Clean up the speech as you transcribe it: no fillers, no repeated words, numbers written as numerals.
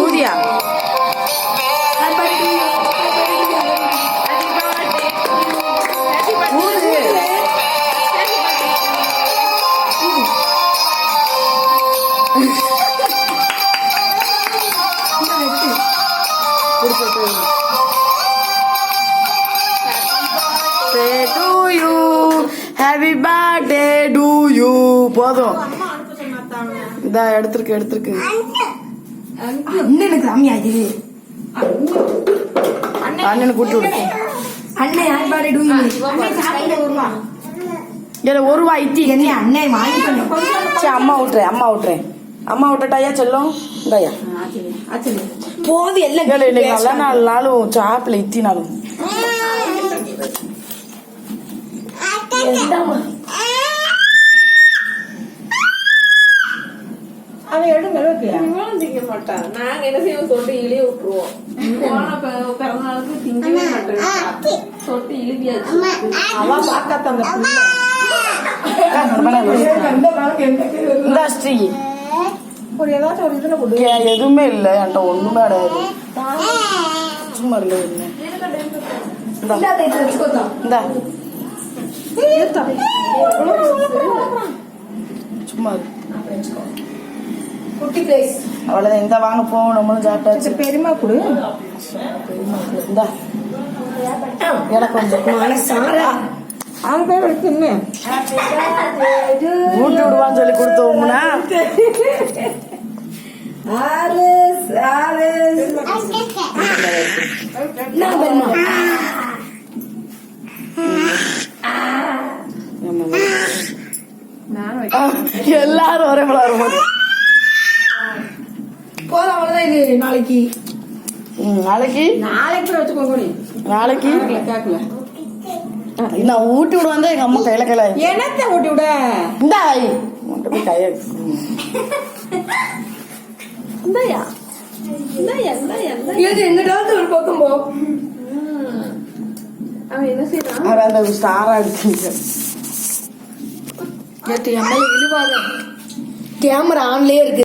ஊதியா happy birthday to you. போதும் இதா எடுத்துருக்கு அண்ணனுக்கு ரம்யா இது அண்ணனுக்கு கூட்டி விடு. அண்ணன் ஹாப்பி பர்த்டே டு யூ. இதுல ஒரு ரூபாய் இத்தி என்ன அண்ணன் வாங்கி சரி அம்மா விட்டுறேன் அம்மா விட்டுட்டாயா செல்லும் இந்தாயா போது எல்லாம் இன்னைக்கு நல்ல நாளும் சாப்பிடல இத்தினாலும் அவன் எடுங்க திங்க மாட்டான். நாங்க என்ன செய்வோம், சொட்டு இழிய விட்டுருவோம். போன பிறந்த நாளுக்கு திங்கவே மாட்டேன், சொட்டு இழுதியாச்சு. அவன் பாக்காத்த இந்த ஸ்ரீ ஒரு ஏதாச்சும் ஒரு இதுல கொடு. எதுவுமே இல்ல என்கிட்ட ஒண்ணுமே கிடையாது. சும்மா இல்ல சும்மா குட்டி பிளேஸ் அவ்வளவுதான். இந்த வாங்க போவோம் நம்மளும் சாப்பிட்டாச்சு. பெருமா கொடு. இந்தா எனக்கு கொஞ்சம் சாரா அவங்க பேர் இருக்குன்னு ஊட்டி விடுவான்னு சொல்லி கொடுத்தோம்னா எல்லாரும் ஒரே போல வரும்போது போதும். அவ்வளவுதான். இது நாளைக்கு நாளைக்கு வச்சுக்கோங்க. நாளைக்கு கேட்கல நான் ஊட்டி விடுவான் எங்க அம்மா கையில என்னத்த ஊட்டி விட இந்த போய் கைய எங்கிட்ட ஒரு பக்கம் போ. அவன் என்ன செய்யறான், அந்த ஸ்டாரா எடுத்து கேமரா ஆன்லயே இருக்கு.